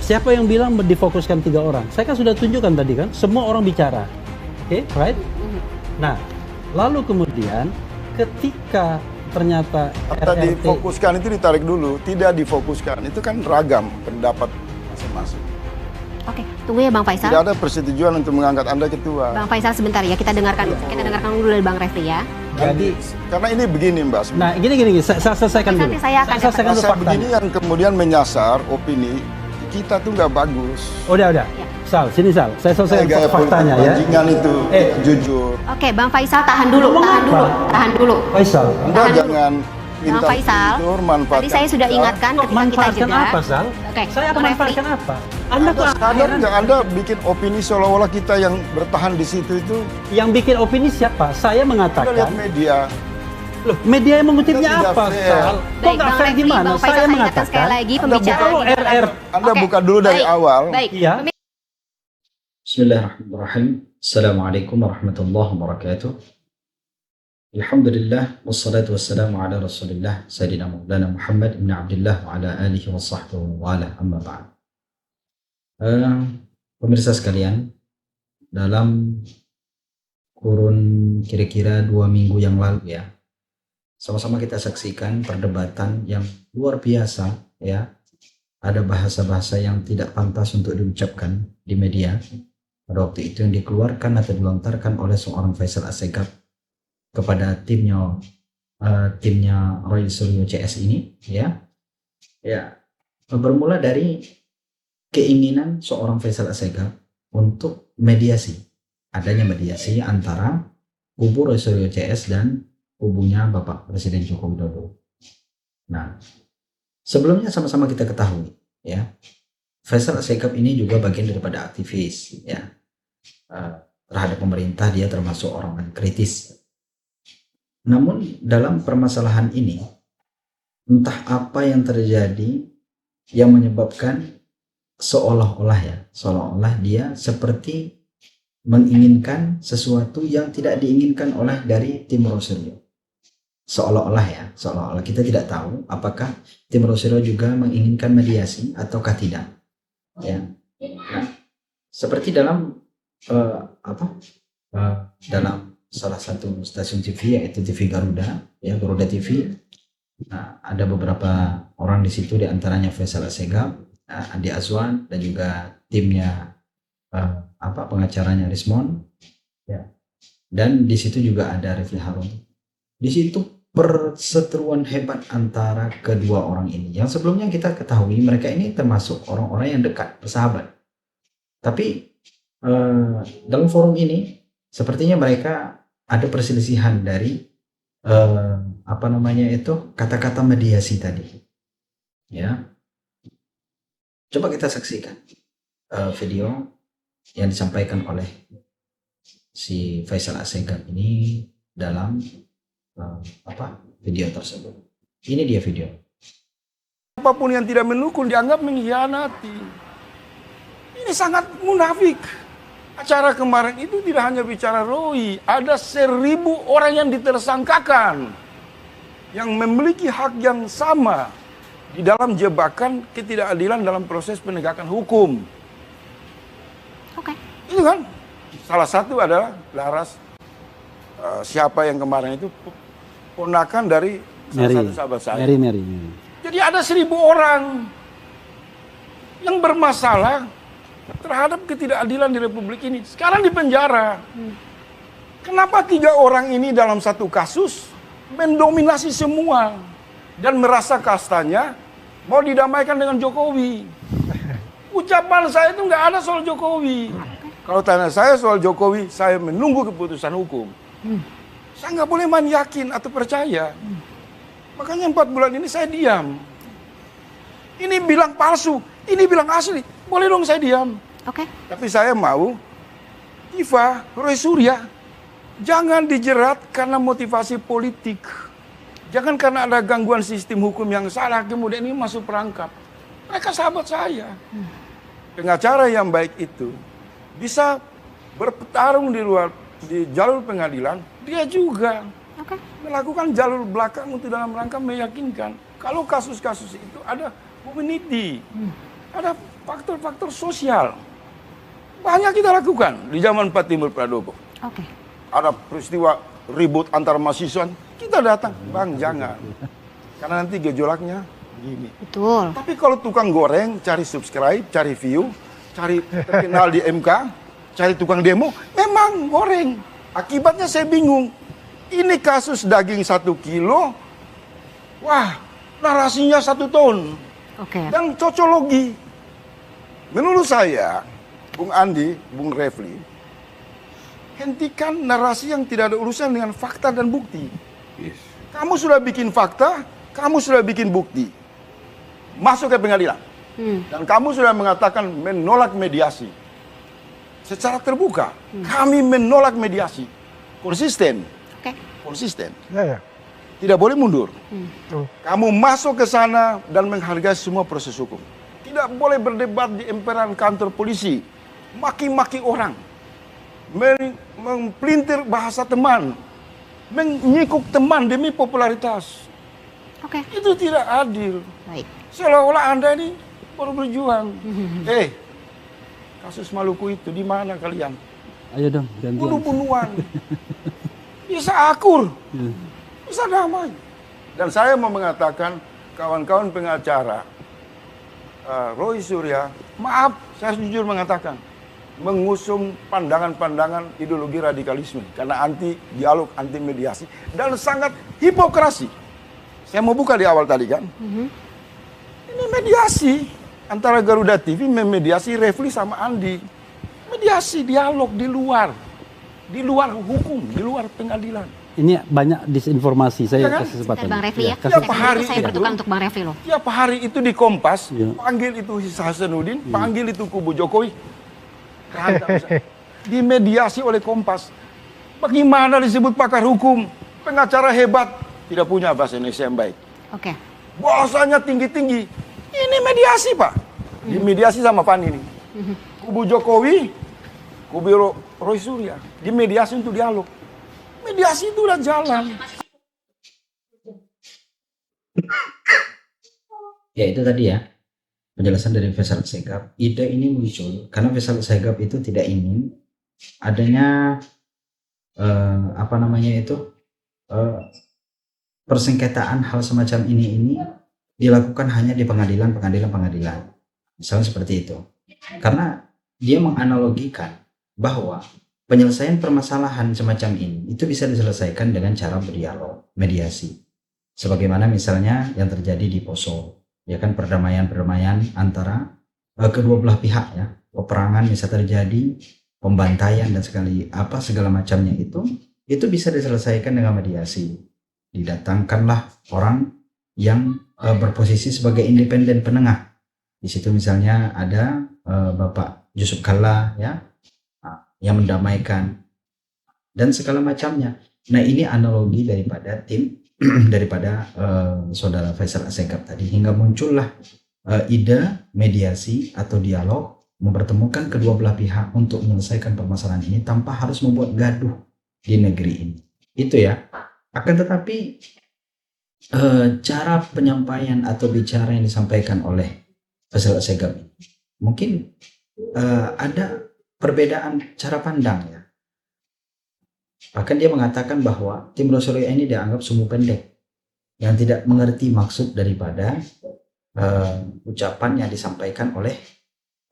siapa yang bilang difokuskan 3 orang? Saya kan sudah tunjukkan tadi kan, semua orang bicara. Oke, right? Nah, lalu kemudian ketika ternyata kata difokuskan itu ditarik dulu, tidak difokuskan. Itu kan ragam pendapat masing-masing. Oke, tunggu ya Bang Faisal. Tidak ada persetujuan untuk mengangkat Anda ketua. Bang Faisal sebentar ya, kita dengarkan dulu dari Bang Refli ya. Jadi, karena ini begini Mbak. Nah, gini, saya selesaikan dulu. Nanti saya akan selesaikan dulu Masa faktanya. begini yang kemudian menyasar opini kita tuh nggak bagus. Udah. Ya. Sal, sini Sal. Saya selesaikan Gaya faktanya ya. Bajingan itu jujur. Oke, Bang Faisal tahan dulu. Faisal. Anda Tahan jangan Bang minta Faisal, tidur, manfaatkan. tadi saya sudah ingatkan ketika kita Manfaatkan jeda. apa, Sal? Oke, Saya akan Bang Refli. manfaatkan apa? Anda tuh Sadar heran. nggak Anda bikin opini seolah-olah kita yang bertahan di situ itu? Yang bikin opini siapa? Saya Anda mengatakan. lihat media. Loh, media yang mengutipnya Itu tidak apa, fair. Sal? Kok Baik, nggak Bang fair Refli, gimana? Bang Faisal, Saya saya ingatkan mengatakan. sekali lagi Anda pembicaraan Kalau ini RR, Anda Oke, buka dulu dari baik, awal. Baik. Iya. Bismillahirrahmanirrahim. Assalamualaikum warahmatullahi wabarakatuh. Alhamdulillah wassalatu wassalamu ala Rasulillah Sayyidina Maulana Muhammad ibn Abdullah wa ala alihi wa sahbihi wa ala amma ba'd. Pemirsa sekalian, dalam kurun kira-kira 2 minggu yang lalu ya, sama-sama kita saksikan perdebatan yang luar biasa ya. Ada bahasa-bahasa yang tidak pantas untuk diucapkan di media pada waktu itu yang dikeluarkan atau dilontarkan oleh seorang Faisal Assegaf kepada timnya Roy Suryo CS ini ya bermula dari keinginan seorang Faisal Assegaf untuk adanya mediasi antara kubu Roy Suryo CS dan kubunya Bapak Presiden Joko Widodo. Nah, sebelumnya sama-sama kita ketahui ya, Faisal Assegaf ini juga bagian daripada aktivis ya, terhadap pemerintah. Dia termasuk orang yang kritis. Namun dalam permasalahan ini, entah apa yang terjadi yang menyebabkan seolah-olah dia seperti menginginkan sesuatu yang tidak diinginkan oleh dari tim Rosario. Seolah-olah kita tidak tahu apakah tim Rosario juga menginginkan mediasi ataukah tidak. Ya. Nah, seperti dalam dalam salah satu stasiun TV yaitu TV Garuda, ya Garuda TV. Nah, ada beberapa orang di situ, diantaranya Faisal Assegaf, Andi Azwan dan juga timnya pengacaranya Rismon, ya. Dan di situ juga ada Refli Harun. Di situ perseteruan hebat antara kedua orang ini. Yang sebelumnya kita ketahui mereka ini termasuk orang-orang yang dekat, bersahabat. Tapi dalam forum ini sepertinya mereka ada perselisihan dari kata-kata mediasi tadi. Ya. Coba kita saksikan video yang disampaikan oleh si Faisal Assegaf ini dalam video tersebut. Ini dia video. Apapun yang tidak mendukung dianggap mengkhianati. Ini sangat munafik. Acara kemarin itu tidak hanya bicara Roy, ada 1000 orang yang ditersangkakan yang memiliki hak yang sama di dalam jebakan ketidakadilan dalam proses penegakan hukum. Oke. Itu kan salah satu adalah Laras, siapa yang kemarin itu ponakan dari salah satu sahabat saya. Mary. Jadi ada 1000 orang yang bermasalah terhadap ketidakadilan di Republik ini. Sekarang di penjara. Kenapa 3 orang ini dalam satu kasus mendominasi semua dan merasa kastanya mau didamaikan dengan Jokowi? Ucapan saya itu nggak ada soal Jokowi. Kalau tanya saya soal Jokowi, saya menunggu keputusan hukum. Saya nggak boleh main yakin atau percaya. Makanya 4 bulan ini saya diam. Ini bilang palsu, ini bilang asli. Boleh dong saya diam. Oke. Tapi saya mau Iva, Roy Surya, jangan dijerat karena motivasi politik. Jangan karena ada gangguan sistem hukum yang salah kemudian ini masuk perangkap. Mereka sahabat saya. Pengacara yang baik itu bisa bertarung di jalur pengadilan, dia juga melakukan jalur belakang untuk dalam rangka meyakinkan kalau kasus-kasus itu ada community, ada faktor-faktor sosial. Banyak kita lakukan di zaman Pak Timur Pradopo. Oke. Ada peristiwa ribut antar mahasiswa, kita datang, Bang jangan. Karena nanti gejolaknya begini. Betul. Tapi kalau tukang goreng, cari subscribe, cari view, cari terkenal di MK, cari tukang demo, memang goreng. Akibatnya saya bingung. Ini kasus daging 1 kilo, wah narasinya 1 ton. Oke. Dan cocologi. Menurut saya, Bung Andi, Bung Refli, hentikan narasi yang tidak ada urusan dengan fakta dan bukti. Kamu sudah bikin fakta, kamu sudah bikin bukti. Masuk ke pengadilan. Dan kamu sudah mengatakan menolak mediasi. Secara terbuka, kami menolak mediasi. Konsisten. Oke. Konsisten. Ya, ya. Tidak boleh mundur. Tuh. Kamu masuk ke sana dan menghargai semua proses hukum. Tidak boleh berdebat di emperan kantor polisi. Maki-maki orang. Mempelintir bahasa teman. Menyikuk teman demi popularitas. Oke. Itu tidak adil. Baik. Seolah-olah Anda ini baru berjuang. Kasus Maluku itu di mana kalian? Ayo dong, gantian. Bunuh-bunuhan. Bisa akur. Bisa damai. Dan saya mau mengatakan kawan-kawan pengacara Roy Surya, maaf saya jujur mengatakan mengusung pandangan-pandangan ideologi radikalisme karena anti dialog, anti mediasi dan sangat hipokrasi. Saya mau buka di awal tadi kan. Ini mediasi antara Garuda TV memediasi Refli sama Andi. Mediasi dialog di luar hukum, di luar pengadilan. Ini banyak disinformasi, saya Ya kan? kasih kesempatan. Dari Bang Refli ya. kasih- Tiap hari Saya itu. bertukar untuk Bang Refli loh. Tiap hari itu di Kompas, Iya. panggil itu Hasanuddin, panggil itu kubu Jokowi. Dimediasi oleh Kompas. Bagaimana disebut pakar hukum, pengacara hebat, tidak punya bahasa Indonesia yang baik. Oke. Bahasanya tinggi-tinggi. Ini mediasi, Pak. Dimediasi sama Pan ini. Kubu Jokowi, kubu Roy Surya. Dimediasi untuk dialog. Mediasi itu udah jalan. Ya itu tadi ya penjelasan dari Faisal Assegaf. Ide ini muncul karena Faisal Assegaf itu tidak ingin adanya persengketaan hal semacam ini dilakukan hanya di pengadilan. Misalnya seperti itu. Karena dia menganalogikan bahwa penyelesaian permasalahan semacam ini itu bisa diselesaikan dengan cara berdialog, mediasi. Sebagaimana misalnya yang terjadi di Poso, ya kan perdamaian antara kedua belah pihak ya. Peperangan bisa terjadi, pembantaian dan segala macamnya itu bisa diselesaikan dengan mediasi. Didatangkanlah orang yang berposisi sebagai independen penengah. Di situ misalnya ada Bapak Yusuf Kalla ya, yang mendamaikan dan segala macamnya. Nah ini analogi daripada tim daripada saudara Faisal Assegaf tadi hingga muncullah ide mediasi atau dialog mempertemukan kedua belah pihak untuk menyelesaikan permasalahan ini tanpa harus membuat gaduh di negeri ini. Itu ya. Akan tetapi cara penyampaian atau bicara yang disampaikan oleh Faisal Assegaf ini mungkin ada perbedaan cara pandang ya. Bahkan dia mengatakan bahwa tim Roy ini dianggap sumbu pendek yang tidak mengerti maksud daripada ucapan yang disampaikan oleh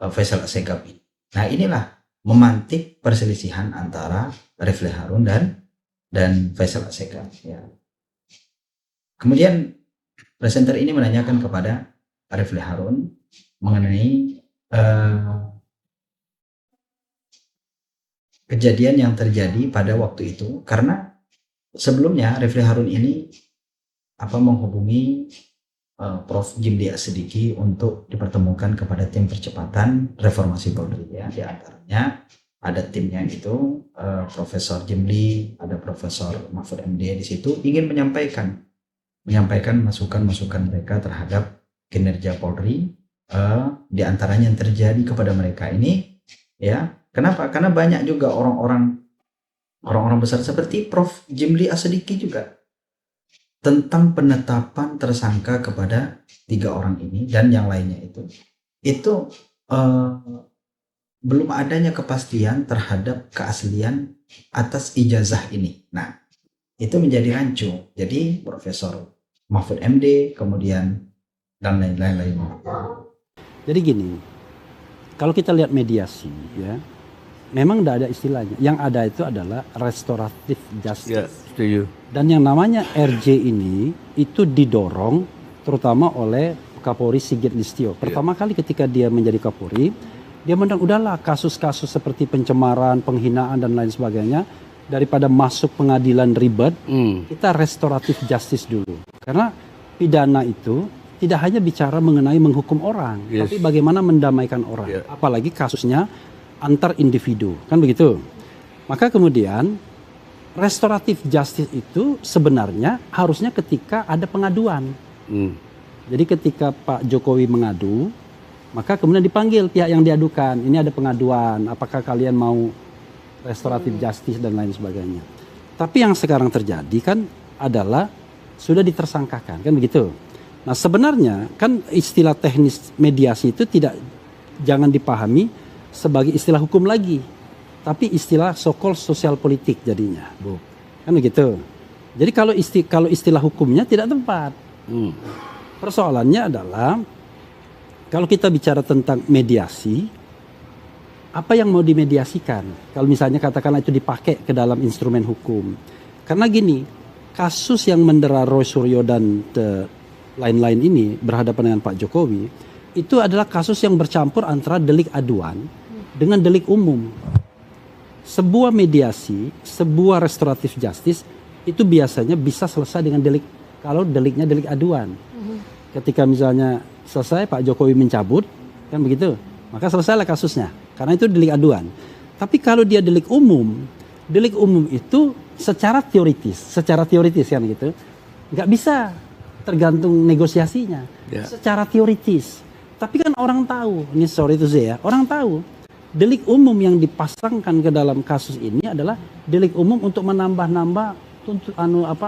Faisal Assegaf ini. Nah inilah memantik perselisihan antara Refli Harun dan Faisal Assegaf ya. Kemudian presenter ini menanyakan kepada Refli Harun mengenai kejadian yang terjadi pada waktu itu, karena sebelumnya Refli Harun ini menghubungi Prof. Jimli As-Sidiki untuk dipertemukan kepada tim percepatan reformasi Polri ya. Di antaranya ada timnya itu Profesor Jimli, ada Profesor Mahfud MD di situ ingin menyampaikan masukan-masukan mereka terhadap kinerja Polri, di antaranya yang terjadi kepada mereka ini ya. Kenapa? Karena banyak juga orang-orang besar seperti Prof. Jimli As-Sidiki juga tentang penetapan tersangka kepada 3 orang ini dan yang lainnya itu eh, belum adanya kepastian terhadap keaslian atas ijazah ini. Nah, itu menjadi rancu. Jadi Profesor Mahfud MD kemudian dan lain-lain. Jadi gini, kalau kita lihat mediasi ya, memang tidak ada istilahnya. Yang ada itu adalah restoratif justice. Setuju. Dan yang namanya RJ ini itu didorong terutama oleh Kapolri Sigit Listio. Pertama kali ketika dia menjadi Kapolri, dia mendang udahlah kasus-kasus seperti pencemaran, penghinaan dan lain sebagainya daripada masuk pengadilan ribet, kita restoratif justice dulu. Karena pidana itu tidak hanya bicara mengenai menghukum orang, tapi bagaimana mendamaikan orang. Apalagi kasusnya antar individu, kan begitu. Maka kemudian restoratif justice itu sebenarnya harusnya ketika ada pengaduan. Jadi ketika Pak Jokowi mengadu, maka kemudian dipanggil pihak yang diadukan. Ini ada pengaduan, apakah kalian mau restoratif justice dan lain sebagainya. Tapi yang sekarang terjadi kan adalah sudah ditersangkakan, kan begitu. Nah sebenarnya kan istilah teknis mediasi itu jangan dipahami sebagai istilah hukum lagi, tapi istilah so-called sosial politik jadinya, Bu. Kan begitu. Jadi kalau istilah hukumnya tidak tepat. Persoalannya adalah kalau kita bicara tentang mediasi, apa yang mau dimediasikan? Kalau misalnya katakanlah itu dipakai ke dalam instrumen hukum. Karena gini, kasus yang mendera Roy Suryo dan lain-lain ini berhadapan dengan Pak Jokowi, itu adalah kasus yang bercampur antara delik aduan dengan delik umum. Sebuah mediasi, sebuah restoratif justice itu biasanya bisa selesai dengan delik, kalau deliknya delik aduan. Ketika misalnya selesai Pak Jokowi mencabut, kan begitu, maka selesailah kasusnya, karena itu delik aduan. Tapi kalau dia delik umum itu secara teoritis kan gitu, nggak bisa tergantung negosiasinya, secara teoritis. Tapi kan orang tahu, ini sorry itu sih ya, orang tahu delik umum yang dipasangkan ke dalam kasus ini adalah delik umum untuk menambah-nambah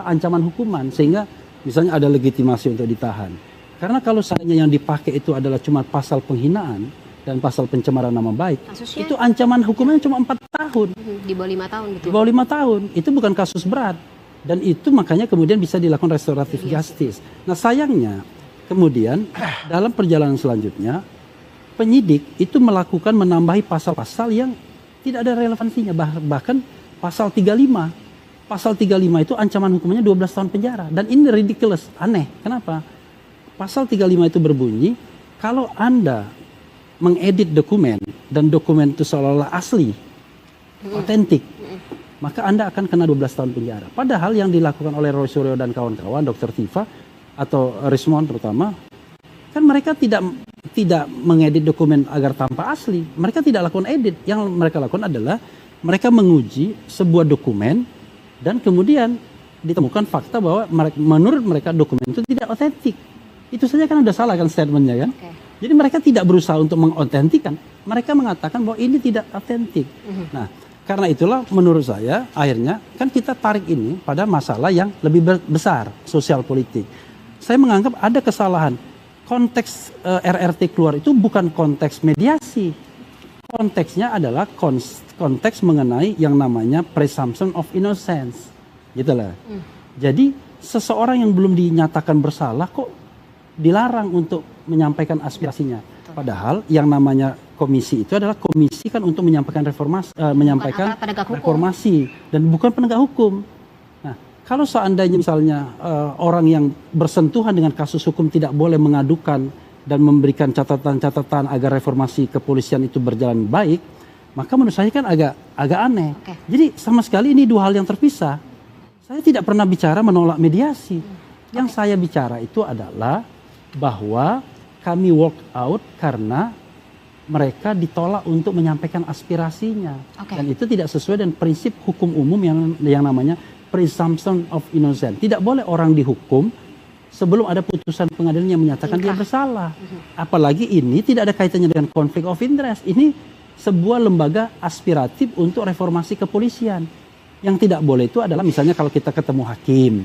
ancaman hukuman, sehingga misalnya ada legitimasi untuk ditahan. Karena kalau seandainya yang dipakai itu adalah cuma pasal penghinaan dan pasal pencemaran nama baik, kasusnya, itu ancaman hukumannya cuma 4 tahun. Di bawah 5 tahun gitu. Di bawah 5 tahun, itu bukan kasus berat. Dan itu makanya kemudian bisa dilakukan restoratif justice. Nah sayangnya kemudian dalam perjalanan selanjutnya penyidik itu melakukan menambahi pasal-pasal yang tidak ada relevansinya. Bahkan pasal 35. Pasal 35 itu ancaman hukumannya 12 tahun penjara. Dan ini ridiculous, aneh. Kenapa? Pasal 35 itu berbunyi, kalau Anda mengedit dokumen dan dokumen itu seolah-olah asli, otentik, maka Anda akan kena 12 tahun penjara. Padahal yang dilakukan oleh Roy Suryo dan kawan-kawan, Dr. Tifa atau Rismon terutama, kan mereka tidak mengedit dokumen agar tanpa asli. Mereka tidak lakukan edit. Yang mereka lakukan adalah mereka menguji sebuah dokumen dan kemudian ditemukan fakta bahwa menurut mereka dokumen itu tidak otentik. Itu saja kan udah salah kan statementnya kan. Jadi mereka tidak berusaha untuk mengotentikkan. Mereka mengatakan bahwa ini tidak otentik. Nah karena itulah menurut saya akhirnya kan kita tarik ini pada masalah yang lebih besar, sosial politik. Saya menganggap ada kesalahan. Konteks RRT keluar itu bukan konteks mediasi. Konteksnya adalah konteks mengenai yang namanya presumption of innocence. Gitu lah. Jadi seseorang yang belum dinyatakan bersalah kok dilarang untuk menyampaikan aspirasinya. Padahal yang namanya komisi itu adalah komisi kan untuk menyampaikan menyampaikan reformasi dan bukan penegak hukum. Nah, kalau seandainya misalnya orang yang bersentuhan dengan kasus hukum tidak boleh mengadukan dan memberikan catatan-catatan agar reformasi kepolisian itu berjalan baik, maka menurut saya kan agak aneh. Jadi sama sekali ini dua hal yang terpisah. Saya tidak pernah bicara menolak mediasi. Yang saya bicara itu adalah bahwa kami walk out karena mereka ditolak untuk menyampaikan aspirasinya. Dan itu tidak sesuai dengan prinsip hukum umum yang namanya presumption of innocence. Tidak boleh orang dihukum sebelum ada putusan pengadilan yang menyatakan dia bersalah. Apalagi ini tidak ada kaitannya dengan konflik of interest. Ini sebuah lembaga aspiratif untuk reformasi kepolisian. Yang tidak boleh itu adalah misalnya kalau kita ketemu hakim,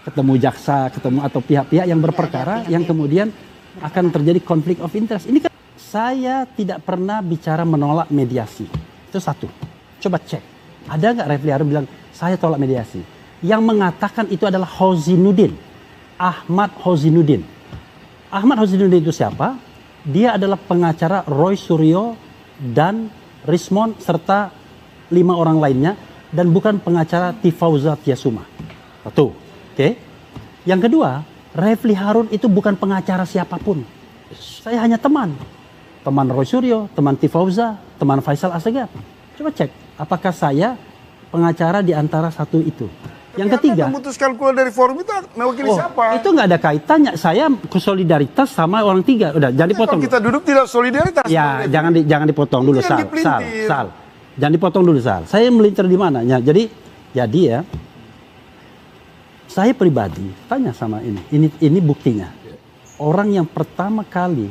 ketemu jaksa, ketemu atau pihak-pihak yang berperkara yang kemudian akan terjadi konflik of interest. Ini kan Saya tidak pernah bicara menolak mediasi. Itu satu. Coba cek. Ada nggak Refli Harun bilang, saya tolak mediasi? Yang mengatakan itu adalah Hozinuddin. Ahmad Hozinuddin. Ahmad Hozinuddin itu siapa? Dia adalah pengacara Roy Suryo dan Rismond serta 5 orang lainnya. Dan bukan pengacara Tifauza Tiasuma. Satu. Oke. Yang kedua, Refli Harun itu bukan pengacara siapapun. Saya hanya teman. Teman Roy Suryo, teman Tifauza, teman Faisal Assegaf. Coba cek, apakah saya pengacara di antara satu itu? Yang ketiga, Anda memutuskan keluar dari forum itu mewakili siapa? itu nggak ada kaitannya. Saya solidaritas sama orang tiga. Udah, jangan dipotong. Kalau kita duduk tidak solidaritas. Ya, jangan dipotong dulu, Jangan Sal. dipelintir. Sal. Jangan dipotong dulu, Sal. Saya melintir di mana? Ya, jadi ya, saya pribadi tanya sama ini buktinya. Orang yang pertama kali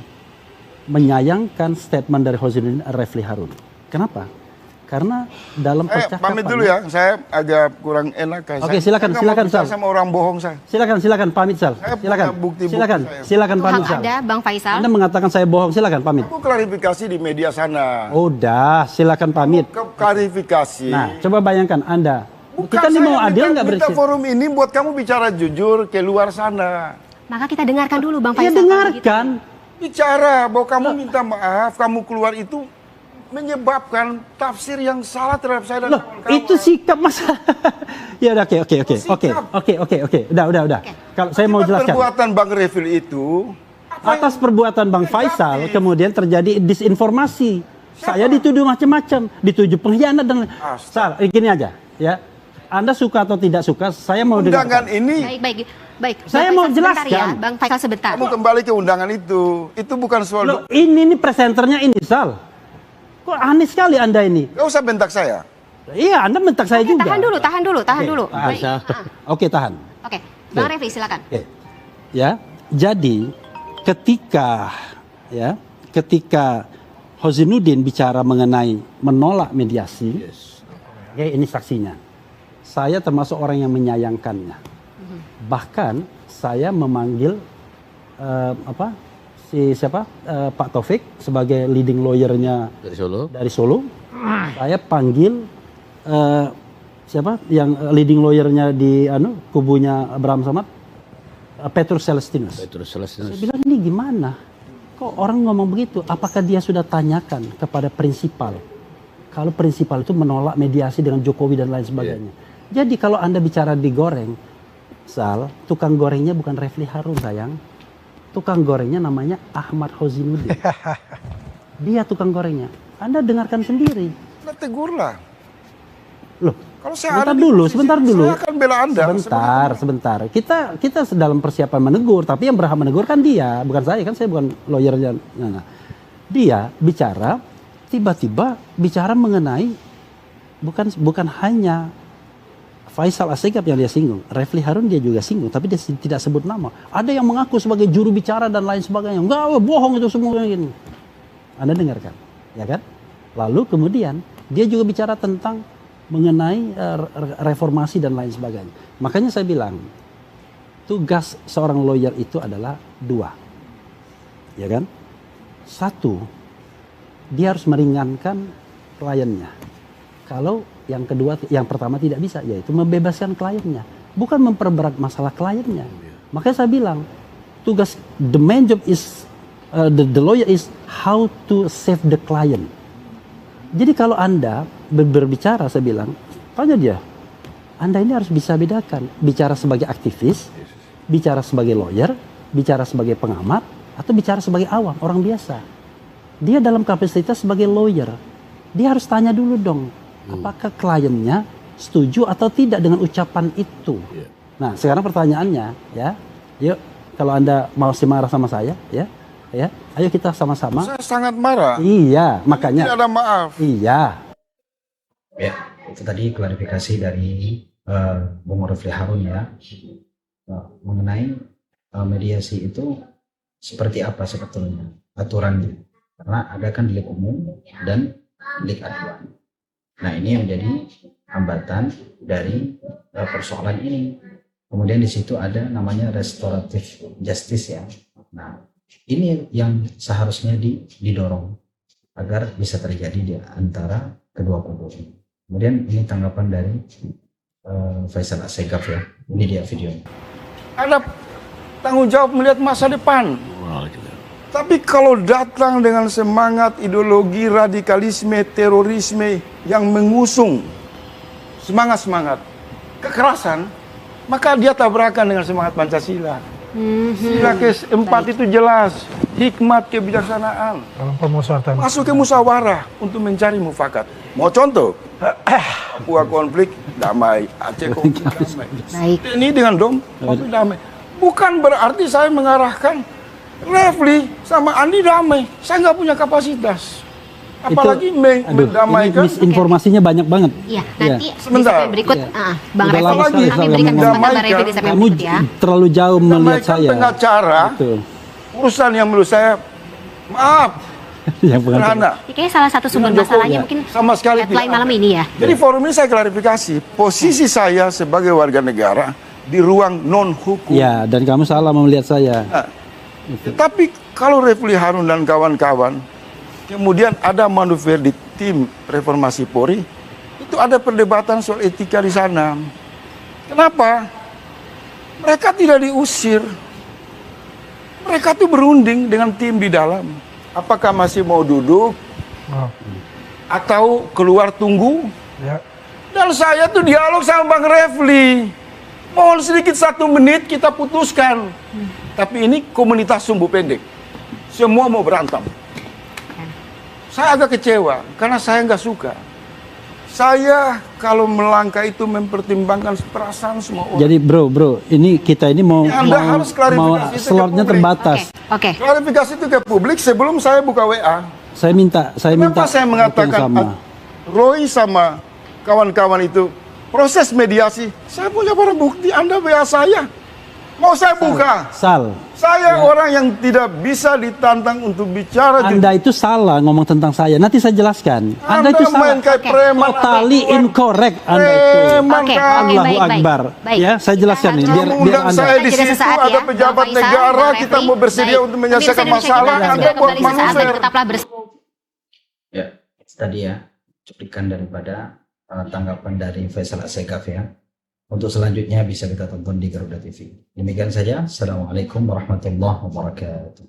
menyayangkan statement dari Hozinuddin Refli Harun. Kenapa? Karena dalam percakapan. Pamit dulu ya, saya agak kurang enak. Oke, silakan, saya silakan, nggak mau bicara Sal. sama orang bohong saya. Silakan pamit, Sal. Saya punya Silakan. bukti-bukti Silakan. saya. Silakan Itu pamit, hak Sal. Anda, Bang Faisal. Anda mengatakan saya bohong, silakan pamit. Aku klarifikasi di media sana. Udah, silakan pamit. Klarifikasi. Nah, coba bayangkan Anda. Bukan Kita ini saya mau adil nggak minta bersih? forum ini buat kamu bicara jujur ke luar sana. Maka kita dengarkan dulu Bang Ya Faisal. dengarkan. Bicara bahwa kamu minta maaf, kamu keluar itu menyebabkan tafsir yang salah terhadap saya dan Loh, kawan-kawan. itu sikap masa. Ya udah, oke. Sikap. Oke. Udah. Kalau saya mau Akibat jelaskan. perbuatan Bang Refil itu, Atas perbuatan Bang Faisal kemudian terjadi disinformasi. Saya dituduh macam-macam, dituduh pengkhianat dan Sal, gini aja, ya. Anda suka atau tidak suka, saya mau undangan dengarkan. ini, Baik. Saya Bang mau Faisal sebentar jelaskan. Ya, Bang Faisal sebentar. kamu kembali ke undangan itu. Itu bukan soal... Loh, ini presenternya ini, Sal. Kok aneh sekali Anda ini? Gak usah bentak saya. Iya, Anda mentak saya Oke, juga. tahan dulu. Baik. Oke, tahan. Oke, Bang Refli silakan. Oke. Ya, jadi ketika Hozinuddin bicara mengenai menolak mediasi, oke, ini saksinya. Saya termasuk orang yang menyayangkannya. Bahkan saya memanggil Pak Taufik sebagai leading lawyernya dari Solo. Saya panggil yang leading lawyernya di kubunya Abraham Samad, Petrus Celestinus. Saya bilang ini gimana? Kok orang ngomong begitu? Apakah dia sudah tanyakan kepada prinsipal? Kalau prinsipal itu menolak mediasi dengan Jokowi dan lain sebagainya. Jadi kalau Anda bicara digoreng, Sal, tukang gorengnya bukan Refli Harun sayang. Tukang gorengnya namanya Ahmad Hozinuddin. Dia tukang gorengnya. Anda dengarkan sendiri. Nah, tegurlah. Loh, Kalau saya sebentar dulu. Saya akan bela Anda. Sebentar. Kita dalam persiapan menegur, tapi yang berhak menegur kan dia, bukan saya, kan saya bukan lawyernya. Nah, dia bicara tiba-tiba bicara mengenai bukan hanya Faisal Assegaf yang dia singgung, Refli Harun dia juga singgung, tapi dia tidak sebut nama. Ada yang mengaku sebagai juru bicara dan lain sebagainya. Enggak, bohong itu semua gini. Anda dengarkan, ya kan? Lalu kemudian dia juga bicara tentang mengenai reformasi dan lain sebagainya. Makanya saya bilang, tugas seorang lawyer itu adalah dua. Ya kan? Satu, dia harus meringankan kliennya. Kalau yang pertama tidak bisa, yaitu membebaskan kliennya. Bukan memperberat masalah kliennya. Makanya saya bilang, tugas the main job is, the lawyer is how to save the client. Jadi kalau Anda berbicara, saya bilang, tanya dia, Anda ini harus bisa bedakan, bicara sebagai aktivis, bicara sebagai lawyer, bicara sebagai pengamat, atau bicara sebagai awam, orang biasa. Dia dalam kapasitas sebagai lawyer, dia harus tanya dulu dong, apakah kliennya setuju atau tidak dengan ucapan itu. Nah, sekarang pertanyaannya, ya, yuk, kalau Anda mau marah sama saya, ya, ayo kita sama-sama. Saya sangat marah. Iya, makanya. Tidak ada maaf. Iya. Ya, itu tadi klarifikasi dari Bung Refli Harun ya, mengenai mediasi itu seperti apa sebetulnya aturannya. Karena ada kan delik umum dan delik aduan. Nah, ini yang menjadi hambatan dari persoalan ini. Kemudian di situ ada namanya restoratif justice ya. Nah, ini yang seharusnya didorong agar bisa terjadi di antara kedua kubu ini. Kemudian ini tanggapan dari Faisal Assegaf ya. Ini dia videonya. Ada tanggung jawab melihat masa depan. Tapi kalau datang dengan semangat ideologi radikalisme, terorisme yang mengusung semangat-semangat kekerasan, maka dia tabrakan dengan semangat Pancasila. Sila keempat itu jelas, hikmat kebijaksanaan. Dalam permusyawaratan. Masuk ke musyawarah untuk mencari mufakat. Mau contoh? Papua konflik damai, Aceh konflik damai. Baik. Ini dengan konflik damai. Bukan berarti saya mengarahkan Refli sama Andi damai. Saya nggak punya kapasitas. Apalagi mendamaikan. Ini misinformasinya banyak banget. Iya, nanti di Sebentar. segmen berikut, Bang Udah Refli, lama sekali kami saya berikan ngomong. kesempatan Bang Refli di segmen Kamu berikut ya. terlalu jauh melihat Mendamaikan saya. pengacara, Betul. urusan yang menurut saya, maaf, Yang pengacara. sederhana. Ini kayaknya salah satu sumber Dengan Jokowi, masalahnya ya. mungkin Sama sekali headline tidak malam ada. ini ya. Jadi forum ini saya klarifikasi, posisi saya sebagai warga negara di ruang non-hukum. Ya, dan kamu salah melihat saya. Nah, tapi kalau Refli Harun dan kawan-kawan, kemudian ada manuver di tim reformasi Polri, itu ada perdebatan soal etika di sana. Kenapa? Mereka tidak diusir. Mereka tuh berunding dengan tim di dalam. Apakah masih mau duduk Oh, atau keluar tunggu? ya. Dan saya tuh dialog sama Bang Refli. Mohon sedikit 1 menit kita putuskan. Tapi ini komunitas sumbu pendek. Semua mau berantem. Saya agak kecewa karena saya nggak suka. Saya kalau melangkah itu mempertimbangkan perasaan semua orang. Jadi bro, ini kita ini mau Ya, Anda harus klarifikasi itu ke slotnya publik. terbatas. Oke. Klarifikasi itu ke publik sebelum saya buka WA. Saya minta Kenapa saya yang mengatakan sama. Roy sama kawan-kawan itu proses mediasi? Saya punya barang bukti, Anda WA saya. Mau saya buka? Sal, Saya orang yang tidak bisa ditantang untuk bicara. Anda itu salah ngomong tentang saya. Nanti saya jelaskan. Anda itu main salah. kayak Oke. preman. Totally Anda keluar. incorrect Anda itu. Preman Oke, kan. oke, Allahu baik, baik. Akbar. Baik. Ya, saya jelaskan nih Kita biar akan biar Undang Anda. saya di Jeda situ sesaat ya, ada Bang pejabat Faisal, negara, Bang kita Refli. mau bersedia Baik. untuk menyelesaikan Pemirsa Indonesia masalah. Baik, Anda segera buat kembali sesaat lagi, manuver. tetaplah bersama. Ya, tadi ya cuplikan daripada tanggapan dari Faisal Assegaf ya. Untuk selanjutnya bisa kita tonton di Garuda TV. Demikian saja. Assalamualaikum warahmatullahi wabarakatuh.